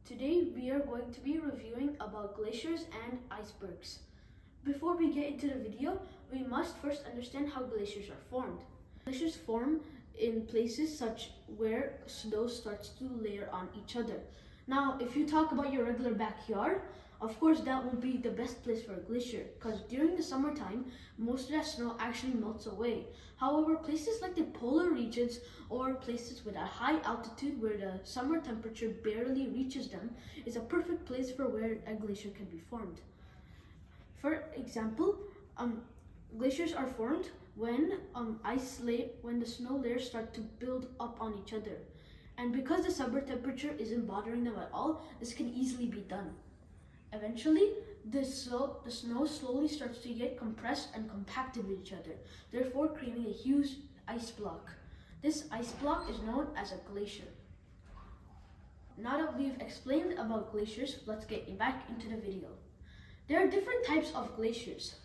Today we are going to be reviewing about glaciers and icebergs. Before we get into the video, we must first understand how glaciers are formed. Glaciers form in places such where snow starts to layer on each other. Now, if you talk about your regular backyard, of course that won't be the best place for a glacier because during the summertime, most of that snow actually melts away. However, places like the polar regions or places with a high altitude where the summer temperature barely reaches them is a perfect place for where a glacier can be formed. For example, glaciers are formed when when the snow layers start to build up on each other. And because the summer temperature isn't bothering them at all, this can easily be done. Eventually, the snow slowly starts to get compressed and compacted with each other, therefore creating a huge ice block. This ice block is known as a glacier. Now that we've explained about glaciers, let's get back into the video. There are different types of glaciers.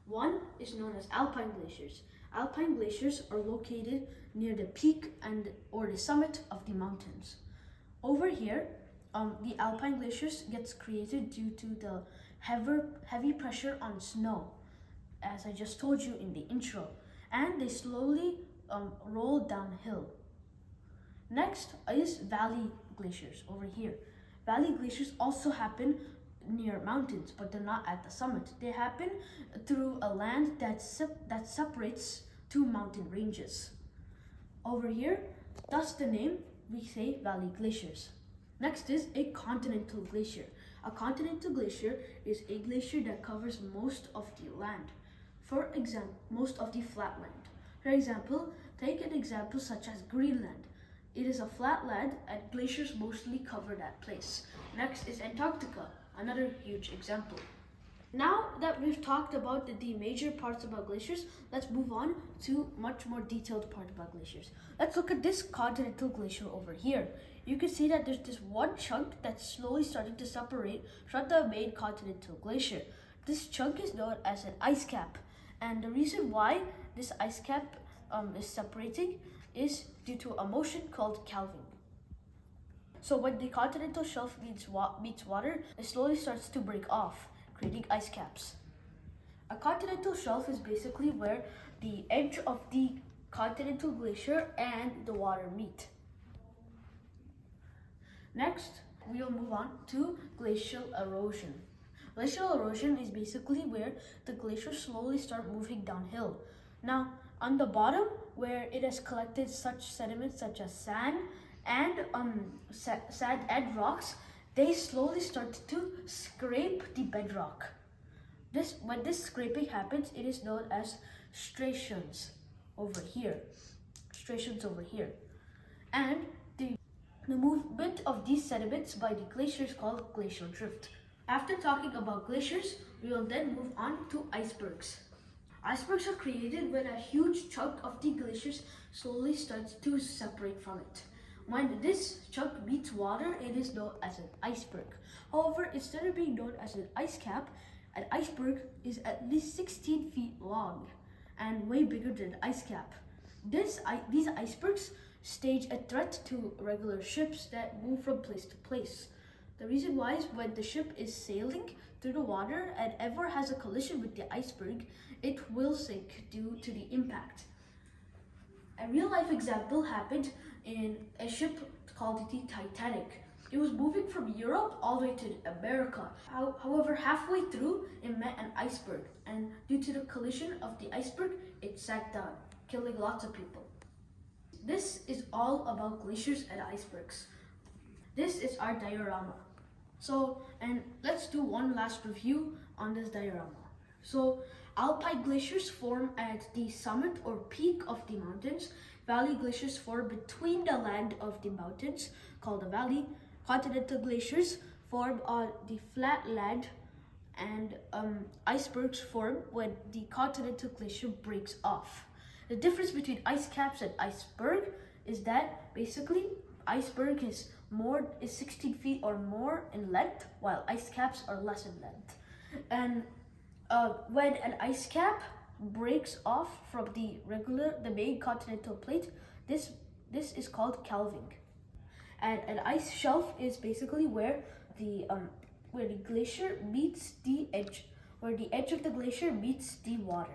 One is known as alpine glaciers. Alpine glaciers are located near the peak or the summit of the mountains. Over here, the alpine glaciers gets created due to the heavy pressure on snow, as I just told you in the intro, and they slowly roll downhill. Next is valley glaciers over here. Valley glaciers also happen near mountains, but they're not at the summit. They happen through a land that separates two mountain ranges. Over here, thus the name, we say valley glaciers. Next is a continental glacier. A continental glacier is a glacier that covers most of the land. For example, most of the flat land. For example, take an example such as Greenland. It is a flat land and glaciers mostly cover that place. Next is Antarctica, another huge example. Now that we've talked about the major parts about glaciers, let's move on to much more detailed part about glaciers. Let's look at this continental glacier over here. You can see that there's this one chunk that's slowly starting to separate from the main continental glacier. This chunk is known as an ice cap, and the reason why this ice cap is separating is due to a motion called calving. So when the continental shelf meets water, it slowly starts to break off, creating ice caps. A continental shelf is basically where the edge of the continental glacier and the water meet. Next, we'll move on to glacial erosion. Glacial erosion is basically where the glaciers slowly start moving downhill. Now, on the bottom, where it has collected such sediments such as sand and rocks, they slowly start to scrape the bedrock. When this scraping happens, it is known as striations over here. And the movement of these sediments by the glaciers is called glacial drift. After talking about glaciers, we will then move on to icebergs. Icebergs are created when a huge chunk of the glaciers slowly starts to separate from it. When this chunk meets water, it is known as an iceberg. However, instead of being known as an ice cap, an iceberg is at least 16 feet long and way bigger than an ice cap. These icebergs stage a threat to regular ships that move from place to place. The reason why is when the ship is sailing through the water and ever has a collision with the iceberg, it will sink due to the impact. A real life example happened in a ship called the Titanic. It was moving from Europe all the way to America. However, halfway through, it met an iceberg, and due to the collision of the iceberg, it sank down, killing lots of people. This is all about glaciers and icebergs. This is our diorama. And let's do one last review on this diorama. So, alpine glaciers form at the summit or peak of the mountains. Valley glaciers form between the land of the mountains, called a valley. Continental glaciers form on the flat land, and icebergs form when the continental glacier breaks off. The difference between ice caps and iceberg is that basically iceberg is 16 feet or more in length, while ice caps are less in length. And when an ice cap breaks off from the main continental plate, this is called calving. And an ice shelf is basically where the glacier meets the edge, where the edge of the glacier meets the water.